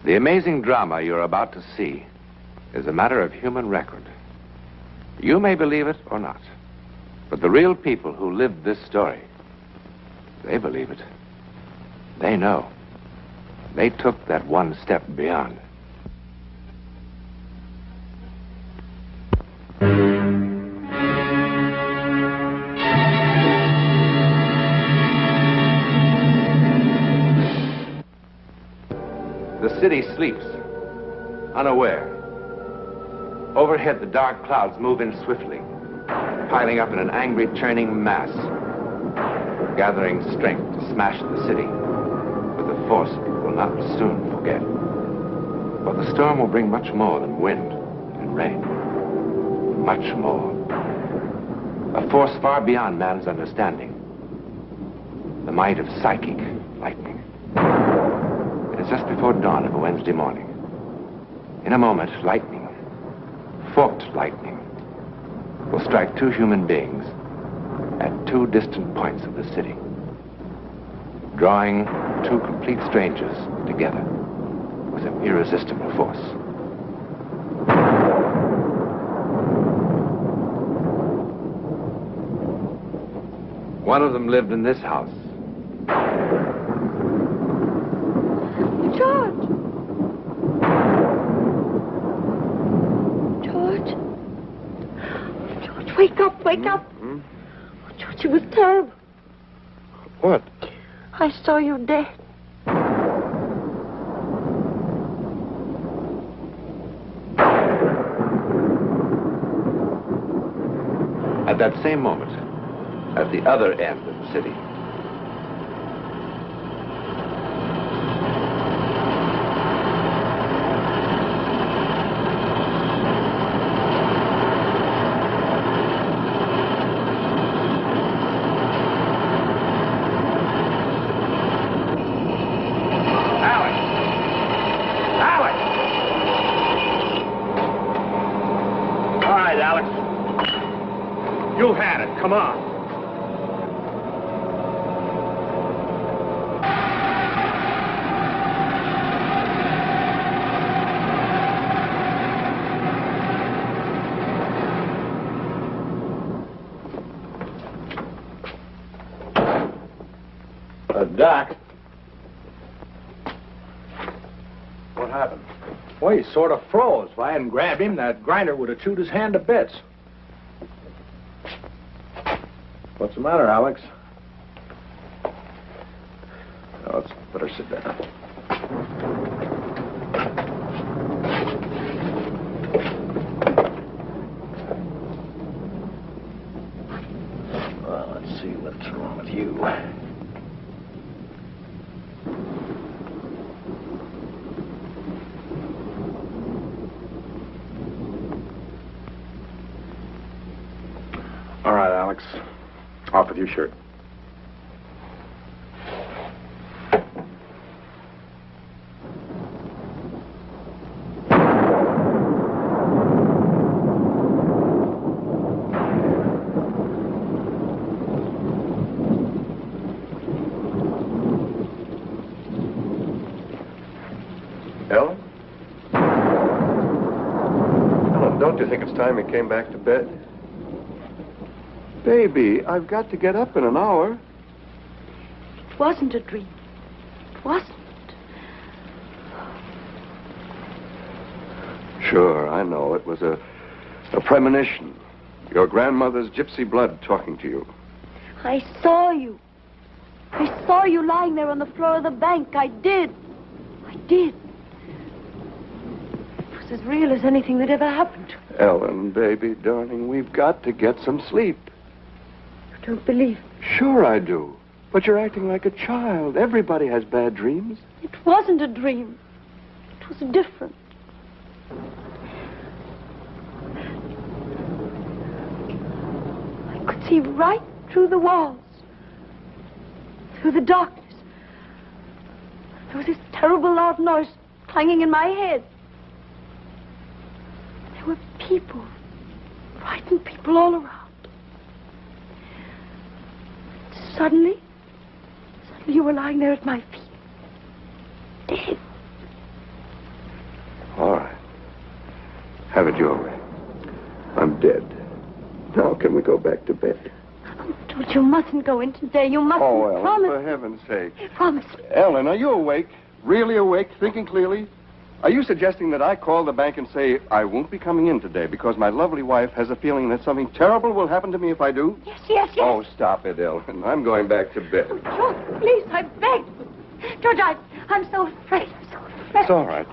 The amazing drama you're about to see is a matter of human record. You may believe it or not, but the real people who lived this story, they believe it. They know. They took that one step beyond. The city sleeps, unaware. Overhead, the dark clouds move in swiftly, piling up in an angry, churning mass, gathering strength to smash the city with a force it will not soon forget. But the storm will bring much more than wind and rain. Much more. A force far beyond man's understanding. The might of psychic lightning. It is just before dawn of a Wednesday morning. In a moment, lightning, forked lightning, will strike two human beings at two distant points of the city, drawing two complete strangers together with an irresistible force. One of them lived in this house. George! George! George, wake up, wake up! Oh, George, it was terrible. What? I saw you dead. At that same moment, at the other end of the city, Come on. Doc. What happened? Well, he sort of froze. If I hadn't grabbed him, that grinder would have chewed his hand to bits. What's the matter, Alex? Oh, let's better sit down. Well, let's see what's wrong with you. All right, Alex. Off with your shirt. Ellen? Ellen, don't you think it's time you came back to bed? Baby, I've got to get up in an hour. It wasn't a dream. It wasn't. Sure, I know. It was a premonition. Your grandmother's gypsy blood talking to you. I saw you. I saw you lying there on the floor of the bank. I did. I did. It was as real as anything that ever happened to me. Ellen, baby, darling, we've got to get some sleep. You don't believe me? Sure I do. But you're acting like a child. Everybody has bad dreams. It wasn't a dream. It was different. I could see right through the walls. Through the darkness. There was this terrible loud noise clanging in my head. There were people. Frightened people all around. Suddenly you were lying there at my feet. Dead. Have it your way. I'm dead. Now can we go back to bed? George, you mustn't go in today. You mustn't. Oh, Ellen, promise. for heaven's sake. Promise. Ellen, are you awake? Really awake? Thinking clearly? Are you suggesting that I call the bank and say I won't be coming in today because my lovely wife has a feeling that something terrible will happen to me if I do? Yes, yes, yes. Oh, stop it, Ellen. I'm going back to bed. George, please, I beg. George, I'm so afraid. I'm so afraid. It's all right.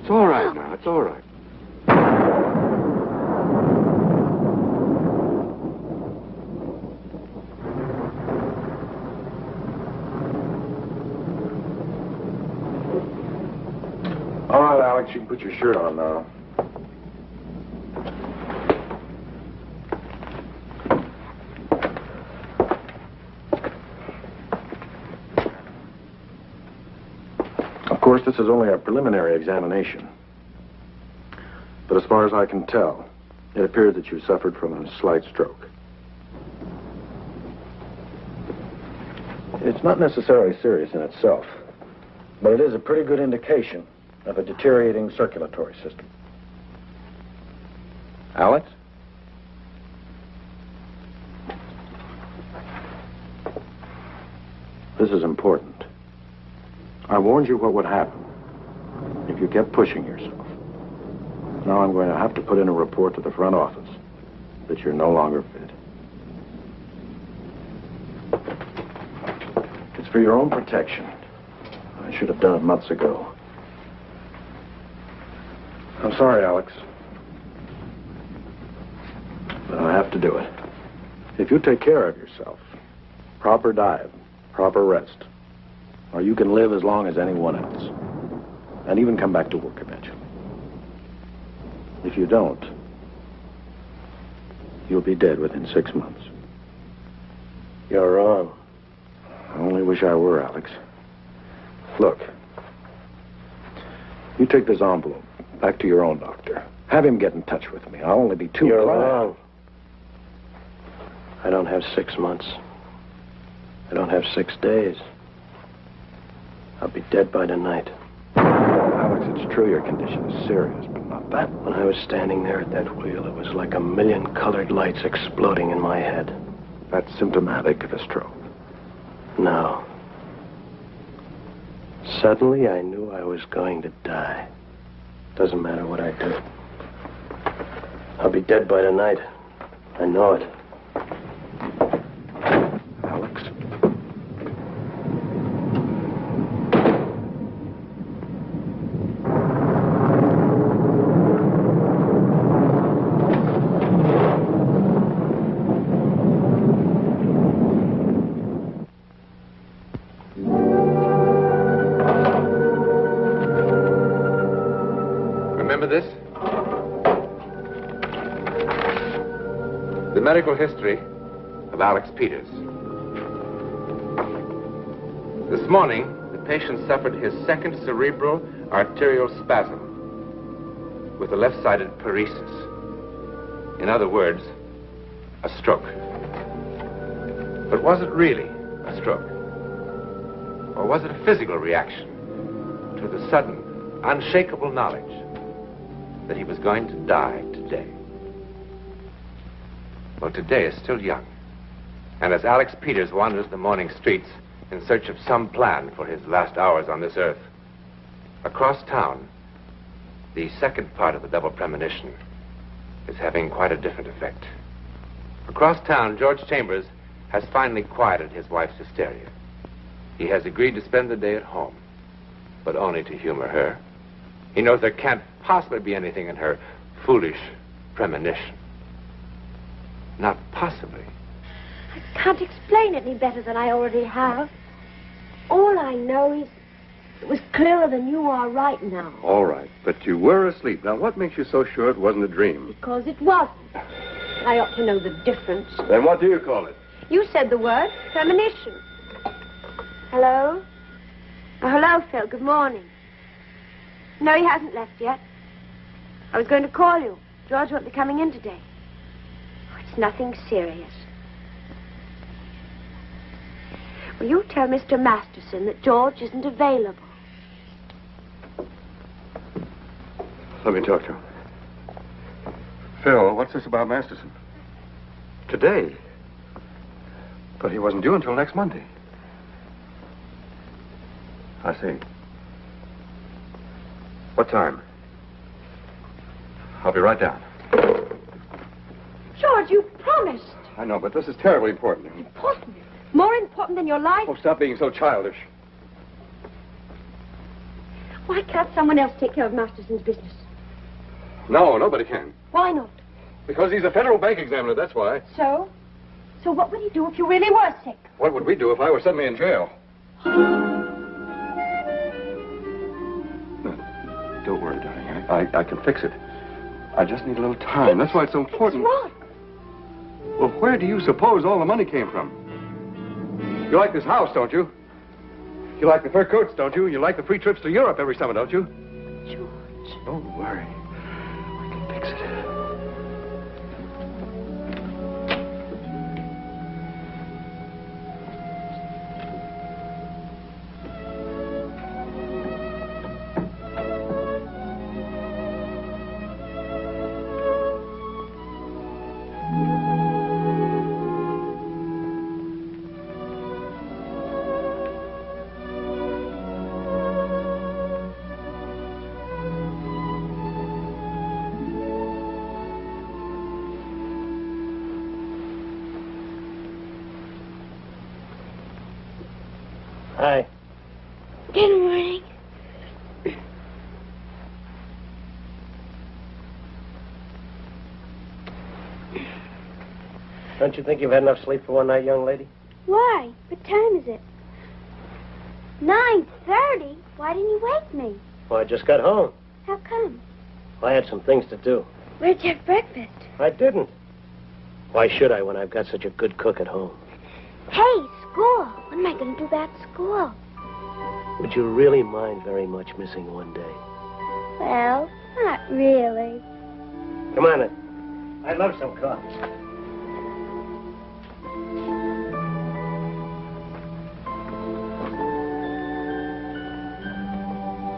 It's all right now. It's all right. All right, Alex, you can put your shirt on now. Of course, this is only a preliminary examination. But as far as I can tell, it appears that you suffered from a slight stroke. It's not necessarily serious in itself, but it is a pretty good indication of a deteriorating circulatory system. Alex? This is important. I warned you what would happen if you kept pushing yourself. Now I'm going to have to put in a report to the front office that you're no longer fit. It's for your own protection. I should have done it months ago. I'm sorry, Alex. But I have to do it. If you take care of yourself, proper diet, proper rest, or you can live as long as anyone else, and even come back to work eventually. If you don't, you'll be dead within 6 months. You're wrong. I only wish I were, Alex. Look, you take this envelope back to your own doctor. Have him get in touch with me. I'll only be too You're glad. wrong. I don't have 6 months. I don't have 6 days. I'll be dead by tonight. Alex, it's true your condition is serious, but not that. When I was standing there at that wheel, it was like a million colored lights exploding in my head. That's symptomatic of a stroke. No. Suddenly, I knew I was going to die. Doesn't matter what I do. I'll be dead by tonight. I know it. Alex? Remember this? The medical history of Alex Peters. This morning, the patient suffered his second cerebral arterial spasm with a left-sided paresis. In other words, a stroke. But was it really a stroke? Or was it a physical reaction to the sudden, unshakable knowledge that he was going to die today? Well, today is still young. And as Alex Peters wanders the morning streets in search of some plan for his last hours on this earth, across town, the second part of the double premonition is having quite a different effect. Across town, George Chambers has finally quieted his wife's hysteria. He has agreed to spend the day at home, but only to humor her. He knows there can't possibly be anything in her foolish premonition. Not possibly. I can't explain it any better than I already have. All I know is it was clearer than you are right now. All right, but you were asleep. Now, what makes you so sure it wasn't a dream? Because it wasn't. I ought to know the difference. Then what do you call it? You said the word premonition. Hello? Oh, hello, Phil. Good morning. No, he hasn't left yet. I was going to call you. George won't be coming in today. Oh, it's nothing serious. Will you tell Mr. Masterson that George isn't available? Let me talk to him. Phil, what's this about Masterson? Today? But he wasn't due until next Monday. I see. What time? I'll be right down. George, you promised. I know, but this is terribly important. Important? More important than your life? Oh, stop being so childish. Why can't someone else take care of Masterson's business? No, nobody can. Why not? Because he's a federal bank examiner, that's why. So? So what would he do if you really were sick? What would we do if I were suddenly in jail? No, don't worry, darling. I can fix it. I just need a little time. That's why it's so important. What's wrong? Well, where do you suppose all the money came from? You like this house, don't you? You like the fur coats, don't you? You like the free trips to Europe every summer, don't you? George. Don't worry. I can fix it. Hi. Good morning. Don't you think you've had enough sleep for one night, young lady? Why? What time is it? 9:30? Why didn't you wake me? Well, I just got home. How come? I had some things to do. Where'd you have breakfast? I didn't. Why should I when I've got such a good cook at home? Hey, school. What am I going to do about school? Would you really mind very much missing one day? Well, not really. Come on, then. I'd love some coffee.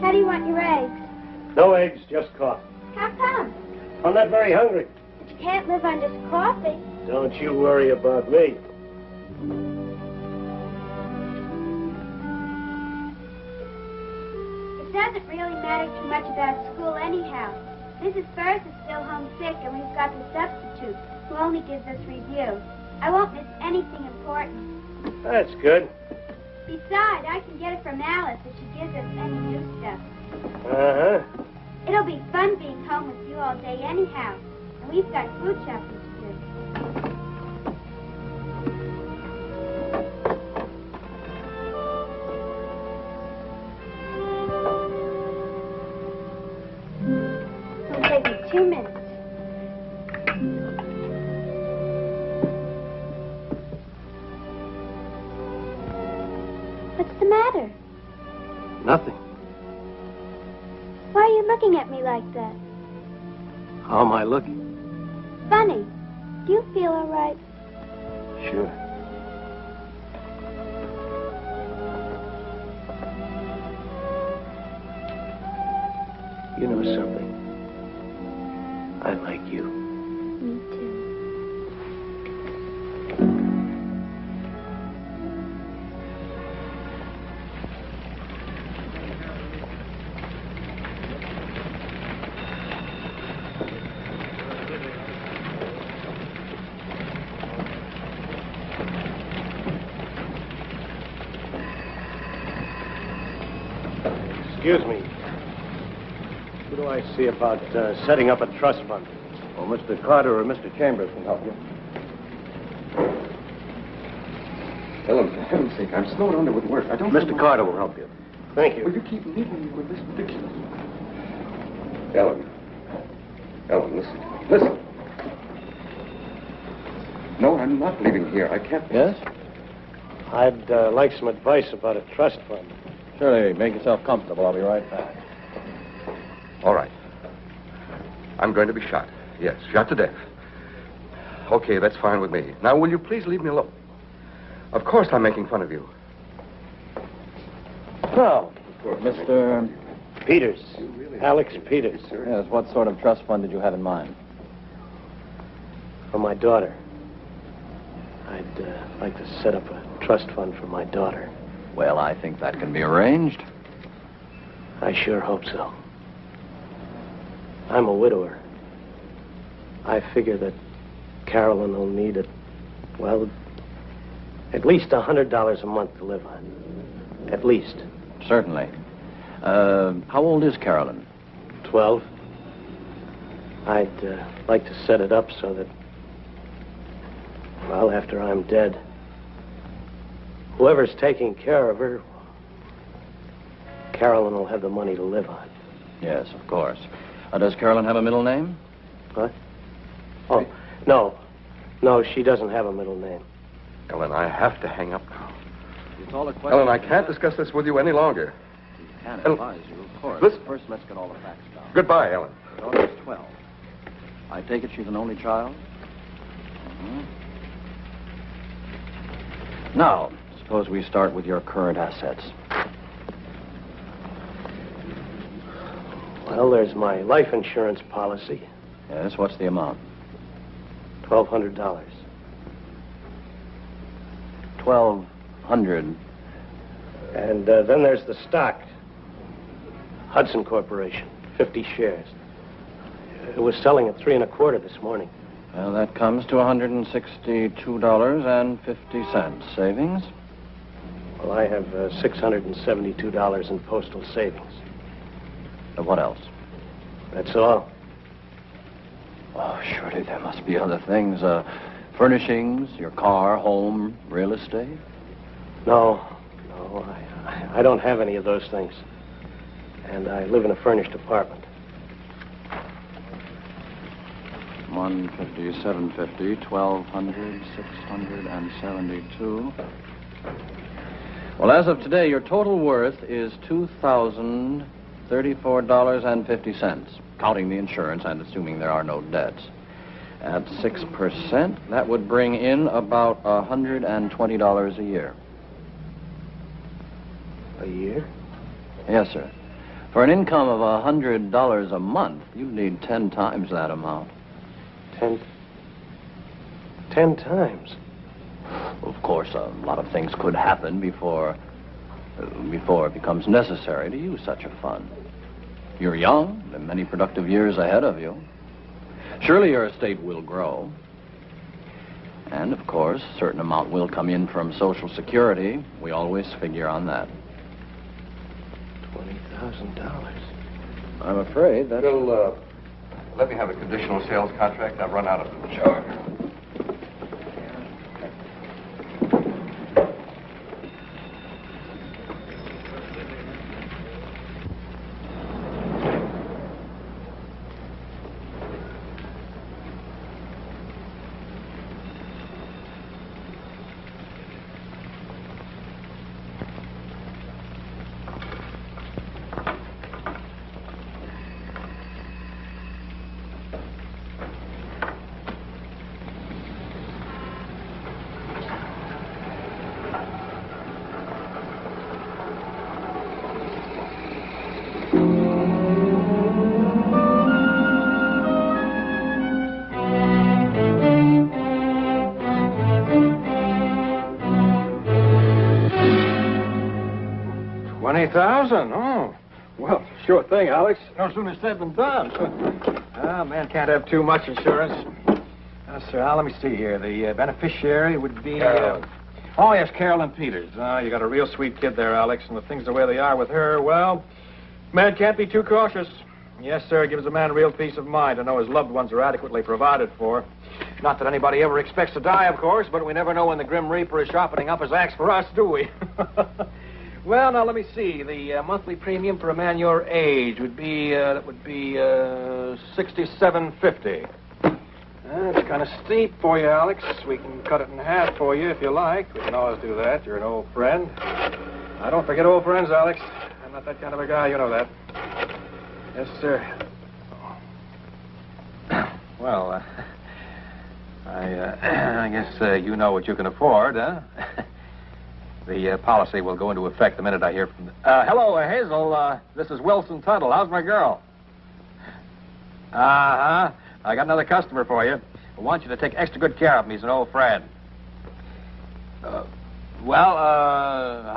How do you want your eggs? No eggs, just coffee. How come? I'm not very hungry. But you can't live on just coffee. Don't you worry about me. It doesn't really matter too much about school anyhow. Mrs. Burris is still homesick, and we've got the substitute, who only gives us review. I won't miss anything important. That's good. Besides, I can get it from Alice if she gives us any new stuff. Uh-huh. It'll be fun being home with you all day anyhow. And we've got food shopping to do. It'll take me 2 minutes. What's the matter? Nothing. Why are you looking at me like that? How am I looking? Funny. Do you feel all right? Sure. You know something? I like you. Me too. Excuse me. Who do I see about setting up a trust fund? Well, Mr. Carter or Mr. Chambers can help you. Ellen, for heaven's sake, I'm snowed under with work. I don't... Mr. Carter will help you. Thank you. Will you keep leaving me with this ridiculous... Ellen. Ellen, listen. Listen. No, I'm not leaving here. I can't... Yes? I'd like some advice about a trust fund. Surely, make yourself comfortable. I'll be right back. All right. I'm going to be shot. Yes, shot to death. Okay, that's fine with me. Now, will you please leave me alone? Of course I'm making fun of you. Well, Mr. Peters. Alex Peters. Yes, what sort of trust fund did you have in mind? For my daughter. I'd like to set up a trust fund for my daughter. Well, I think that can be arranged. I sure hope so. I'm a widower. I figure that Carolyn will need at least $100 a month to live on. At least. Certainly. How old is Carolyn? 12. I'd like to set it up so that, well, after I'm dead, whoever's taking care of her, Carolyn will have the money to live on. Yes, of course. Does Carolyn have a middle name? What? Oh, no. No, she doesn't have a middle name. Ellen, I have to hang up now. It's all a question. Ellen, I can't discuss this with you any longer. I can advise you, of course. Listen. First, let's get all the facts down. Goodbye, Ellen. Your daughter is 12. I take it she's an only child? Now, suppose we start with your current assets. Well, there's my life insurance policy. Yes, what's the amount? $1,200. $1,200. And then there's the stock. Hudson Corporation, 50 shares. It was selling at 3 1/4 this morning. Well, that comes to $162.50. Savings? Well, I have $672 in postal savings. What else? That's all. Oh, surely there must be other things. Furnishings, your car, home, real estate? No, I don't have any of those things. And I live in a furnished apartment. 150, 750, 1,200, 672. Well, as of today, your total worth is $2,034.50, counting the insurance and assuming there are no debts. At 6%, that would bring in about $120 a year. A year? Yes, sir. For an income of $100 a month, you'd need 10 times that amount. 10 times? Of course, a lot of things could happen before it becomes necessary to use such a fund. You're young, there are many productive years ahead of you. Surely your estate will grow. And, of course, a certain amount will come in from Social Security. We always figure on that. $20,000. I'm afraid that... Bill, let me have a conditional sales contract. I've run out of them. Sure. $20,000? Oh, well, sure thing, Alex. No sooner said than done. Man can't have too much insurance. Sir, Al, let me see here. The beneficiary would be... oh, yes, Carolyn Peters. You got a real sweet kid there, Alex, and the things the way they are with her, well, man can't be too cautious. Yes, sir, it gives a man real peace of mind to know his loved ones are adequately provided for. Not that anybody ever expects to die, of course, but we never know when the Grim Reaper is sharpening up his axe for us, do we? Well, now, let me see. The monthly premium for a man your age would be, $67.50. That's kind of steep for you, Alex. We can cut it in half for you if you like. We can always do that. You're an old friend. I don't forget old friends, Alex. I'm not that kind of a guy. You know that. Yes, sir. Well, I guess you know what you can afford, huh? The policy will go into effect the minute I hear from... hello, Hazel. This is Wilson Tuttle. How's my girl? Uh-huh. I got another customer for you. I want you to take extra good care of him. He's an old friend. How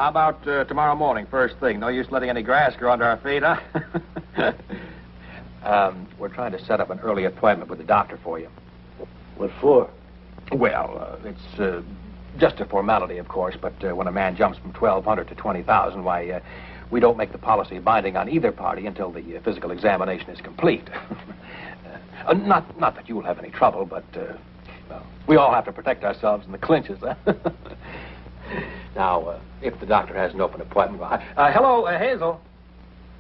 about tomorrow morning, first thing? No use letting any grass grow under our feet, huh? We're trying to set up an early appointment with the doctor for you. What for? Well, it's just a formality, of course, but when a man jumps from 1,200 to 20,000, why, we don't make the policy binding on either party until the physical examination is complete. Not that you will have any trouble, but well, we all have to protect ourselves in the clinches, huh? Now, if the doctor has an open appointment... hello, Hazel.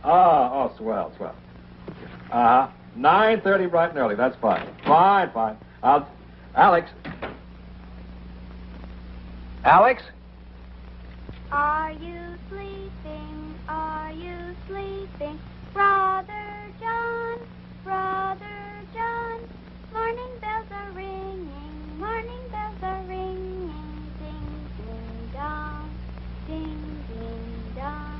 Oh, swell. 9:30 bright and early, that's fine. Fine. Alex? Are you sleeping? Are you sleeping? Brother John, morning bells are ringing, morning bells are ringing, ding, ding, dong, ding, ding, dong.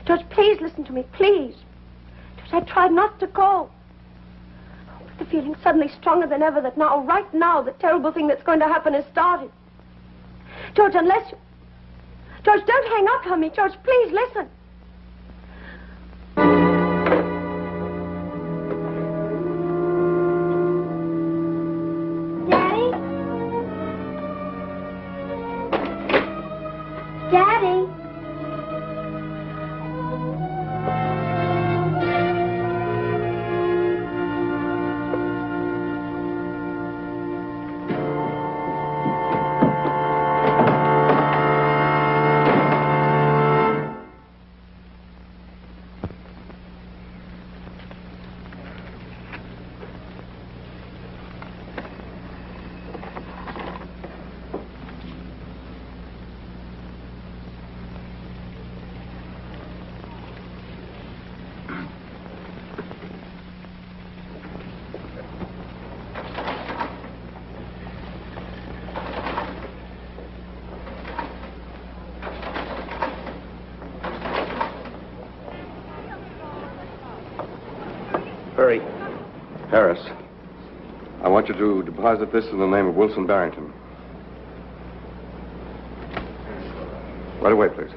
George, please listen to me, please. George, I tried not to call. But the feeling's suddenly stronger than ever that now, right now, the terrible thing that's going to happen has started. George, unless you... George, don't hang up on me. George, please listen. Daddy? Hurry. Harris, I want you to deposit this in the name of Wilson Barrington. Right away, please.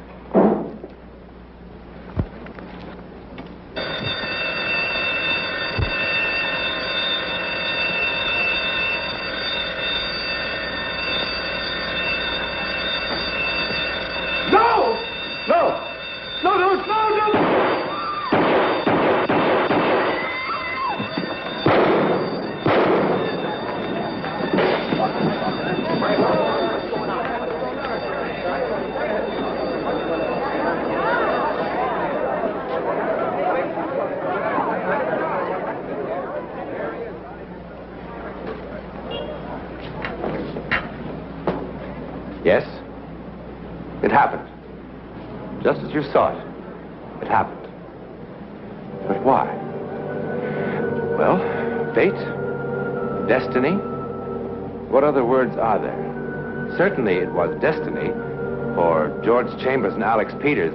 Yes, it happened. Just as you saw it. It happened. But why? Well, fate? Destiny? What other words are there? Certainly it was destiny for George Chambers and Alex Peters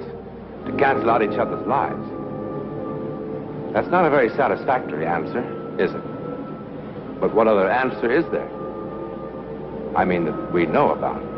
to cancel out each other's lives. That's not a very satisfactory answer, is it? But what other answer is there? I mean, that we know about.